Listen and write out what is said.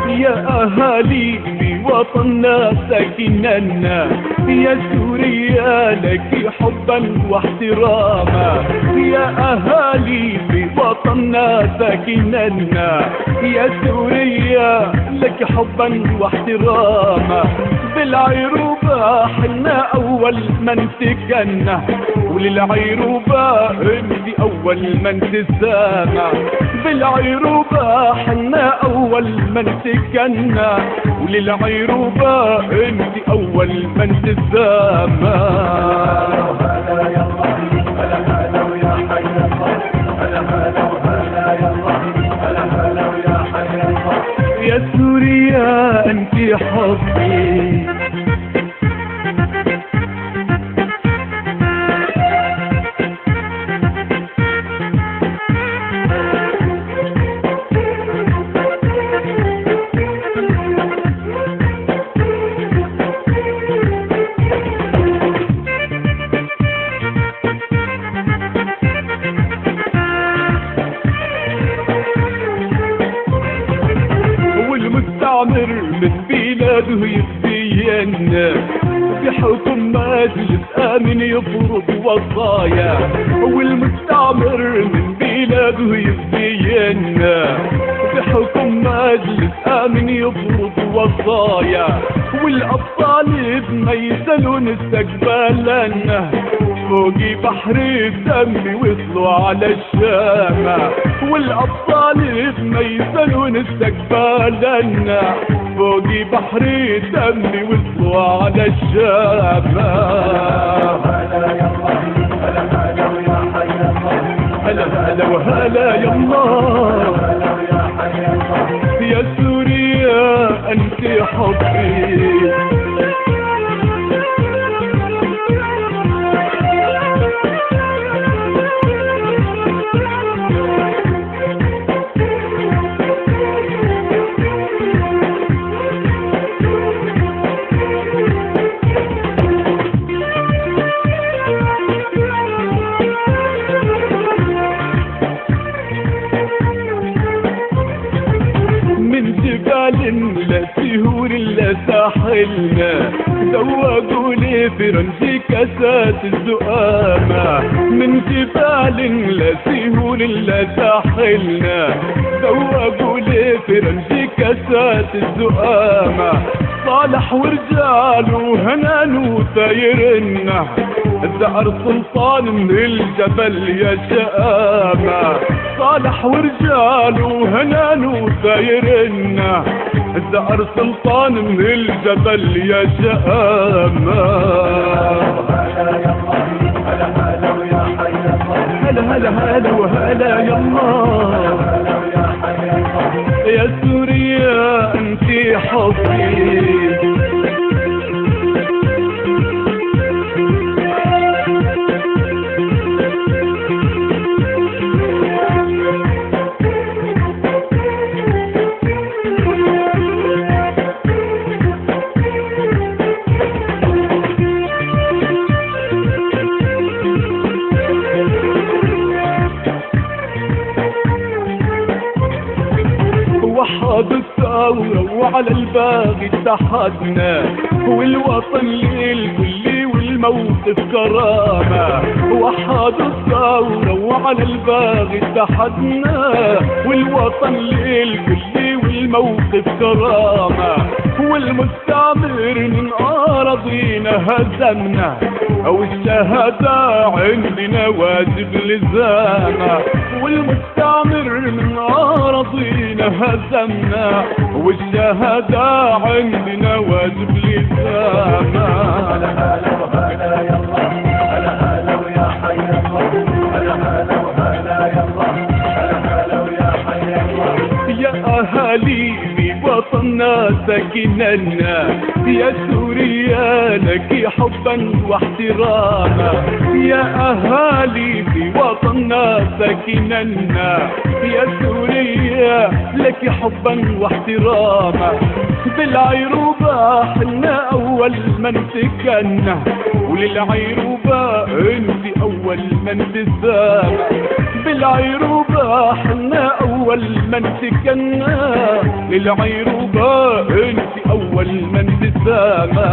يا أهالي في وطننا ساكننا، يا سوريا لك حبا واحتراما. يا أهالي في وطننا ساكننا، يا سوريا لك حبا واحتراما. بالعيروبة حنا أول من سكنا، وللعيروبة انت أول من تسامع. بالعيروبة حنا أول من سكنا، وللعيروبة انت أول من تسامع. هلا يلا هلا هلا ويا حي الله، هلا هلا وهلا يلا، هلا هلا ويا حي الله. يا سوريا انت حبي، والمستعمر من بلاده يخفينا بحكم مجلس آمن يفرض وصايا. والمستعمر من بلاده يخفينا بحكم مجلس آمن يفرض وصايا. والأبطال ما يسألون استقبالنا فوق بحر الدم وصلوا على الشام. والأبطال ما يسألون استقبالنا فوق بحر الدم وصلوا على الشام. هلا يلا هلا هلا ويا حي الله، هلا هلا وهلا يلا، هلا ويا حي الله. يا سوريا انت حبي، لا سهول لا ساحلنا ذوقوا لي فرنجي كاسات الزقامة. من جبال لا سهول لا ساحلنا ذوقوا لي فرنجي كاسات الزقامة. صالح ورجاله هنان وثايرنا الزعر سلطان من الجبل يا شقامة. صالح ورجاله هنان وثايرنا الزعر سلطان من الجبل يا شقامة. هلا يلا هلا هلا ويا حي الله، هلا هلا هلا وهلا يلا، هلا ويا حي الله. يا سوريا انت حبي، وحد الثورة وعلى الباغي اتحدنا، والوطن للكل والموقف كرامة. وحد الثورة وعلى الباغي اتحدنا، والوطن للكل والموقف كرامة. والمستعمر من أراضينا هزمنا، أو الشهادة عندنا واجب لزامة. والمستعمر من أراضينا هزمنا، والشهادة عندنا واجب لزامة. هلا هلا وهلا يلا، هلا هلا ويا حي الله، هلا هلا وهلا يلا، هلا هلا ويا حي الله. يا أهالي في وطننا ساكننا، يا سوريا لك حبا واحتراما. يا أهالي في وطننا ساكننا، يا سوريا لك حبا واحتراما. بالعيروبة حنا أول من سكنا، وللعيروبة انت أول من تسامع. بالعيروبة حنا أول من سكنا، للعيروبة انت أول من تسامى.